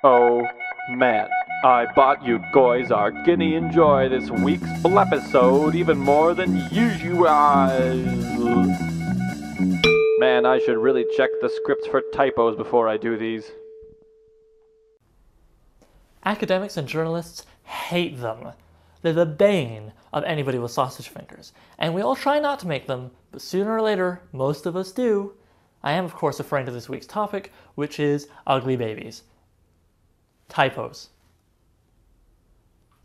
Oh man, I bought you guys are gonna enjoy this week's blepisode even more than usual. Man, I should really check the scripts for typos before I do these. Academics and journalists hate them. They're the bane of anybody with sausage fingers, and we all try not to make them, but sooner or later, most of us do. I am, of course, referring to this week's topic, which is ugly babies. Typos.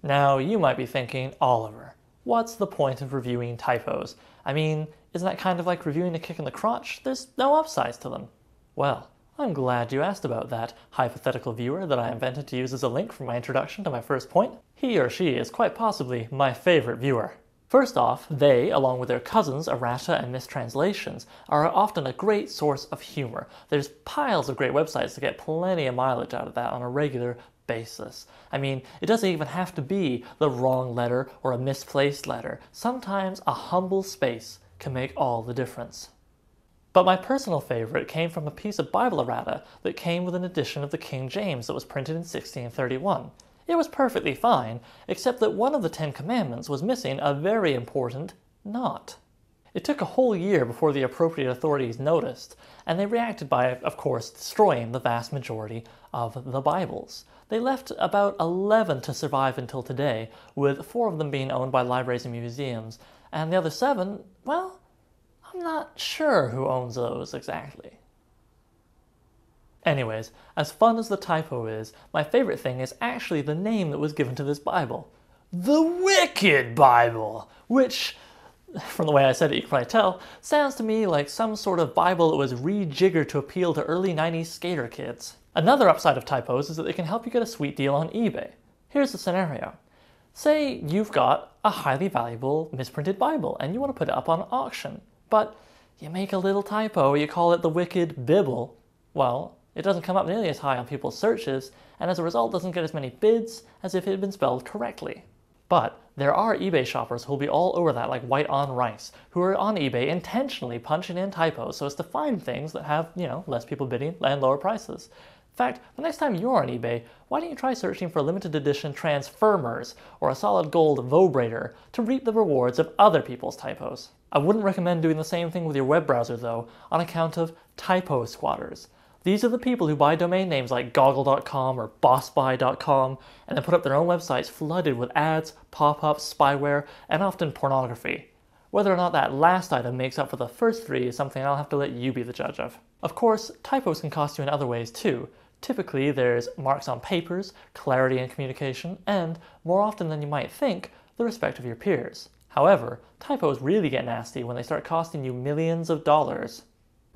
Now, you might be thinking, Oliver, what's the point of reviewing typos? I mean, isn't that kind of like reviewing a kick in the crotch? There's no upsides to them. Well, I'm glad you asked about that hypothetical viewer that I invented to use as a link for my introduction to my first point. He or she is quite possibly my favorite viewer. First off, they, along with their cousins, errata and mistranslations, are often a great source of humor. There's piles of great websites that get plenty of mileage out of that on a regular basis. I mean, it doesn't even have to be the wrong letter or a misplaced letter. Sometimes a humble space can make all the difference. But my personal favorite came from a piece of Bible errata that came with an edition of the King James that was printed in 1631. It was perfectly fine, except that one of the 10 Commandments was missing a very important not. It took a whole year before the appropriate authorities noticed, and they reacted by, of course, destroying the vast majority of the Bibles. They left about 11 to survive until today, with 4 of them being owned by libraries and museums, and the other 7, well, I'm not sure who owns those exactly. Anyways, as fun as the typo is, my favorite thing is actually the name that was given to this Bible. The Wicked Bible! Which, from the way I said it you can probably tell, sounds to me like some sort of Bible that was rejiggered to appeal to early 90s skater kids. Another upside of typos is that they can help you get a sweet deal on eBay. Here's the scenario. Say you've got a highly valuable misprinted Bible and you want to put it up on auction, but you make a little typo, you call it the Wicked Bible. Well, it doesn't come up nearly as high on people's searches, and as a result doesn't get as many bids as if it had been spelled correctly. But there are eBay shoppers who'll be all over that like white on rice, who are on eBay intentionally punching in typos so as to find things that have, less people bidding and lower prices. In fact, the next time you're on eBay, why don't you try searching for limited edition Transformers or a solid gold Vibrator to reap the rewards of other people's typos. I wouldn't recommend doing the same thing with your web browser though, on account of typo squatters. These are the people who buy domain names like goggle.com or bossbuy.com and then put up their own websites flooded with ads, pop-ups, spyware, and often pornography. Whether or not that last item makes up for the first 3 is something I'll have to let you be the judge of. Of course, typos can cost you in other ways too. Typically, there's marks on papers, clarity in communication, and, more often than you might think, the respect of your peers. However, typos really get nasty when they start costing you millions of dollars.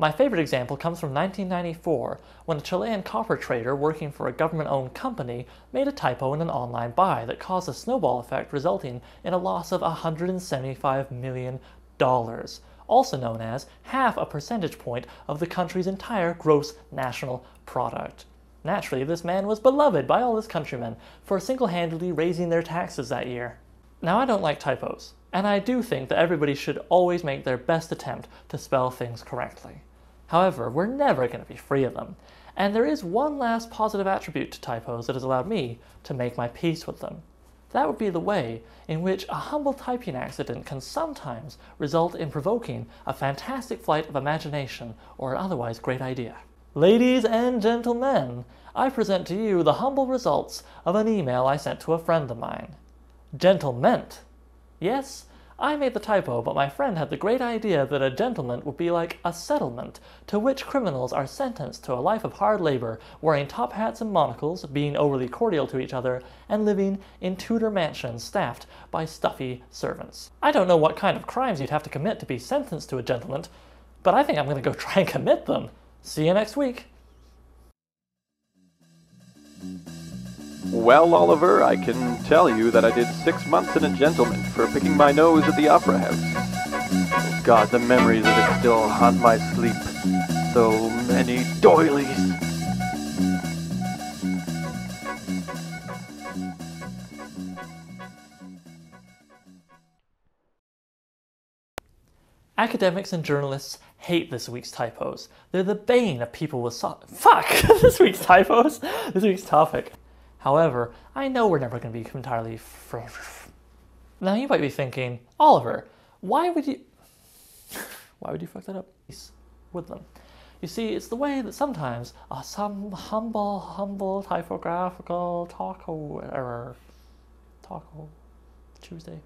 My favorite example comes from 1994, when a Chilean copper trader working for a government-owned company made a typo in an online buy that caused a snowball effect resulting in a loss of $175 million, also known as half a percentage point of the country's entire gross national product. Naturally, this man was beloved by all his countrymen for single-handedly raising their taxes that year. Now, I don't like typos, and I do think that everybody should always make their best attempt to spell things correctly. However, we're never going to be free of them, and there is one last positive attribute to typos that has allowed me to make my peace with them. That would be the way in which a humble typing accident can sometimes result in provoking a fantastic flight of imagination or an otherwise great idea. Ladies and gentlemen, I present to you the humble results of an email I sent to a friend of mine. Gentlemeant. Yes, I made the typo, but my friend had the great idea that a gentleman would be like a settlement, to which criminals are sentenced to a life of hard labor, wearing top hats and monocles, being overly cordial to each other, and living in Tudor mansions staffed by stuffy servants. I don't know what kind of crimes you'd have to commit to be sentenced to a gentleman, but I think I'm going to go try and commit them. See you next week. Well, Oliver, I can tell you that I did 6 months in a gentleman for picking my nose at the Opera House. Oh God, the memories of it still haunt my sleep. So many doilies. Academics and journalists hate this week's typos. They're the bane of people with fuck! This week's typos? This week's topic. However, I know we're never going to be entirely Now you might be thinking, Oliver, why would you fuck that up? With them. You see, it's the way that sometimes some humble typographical taco error. Taco Tuesday.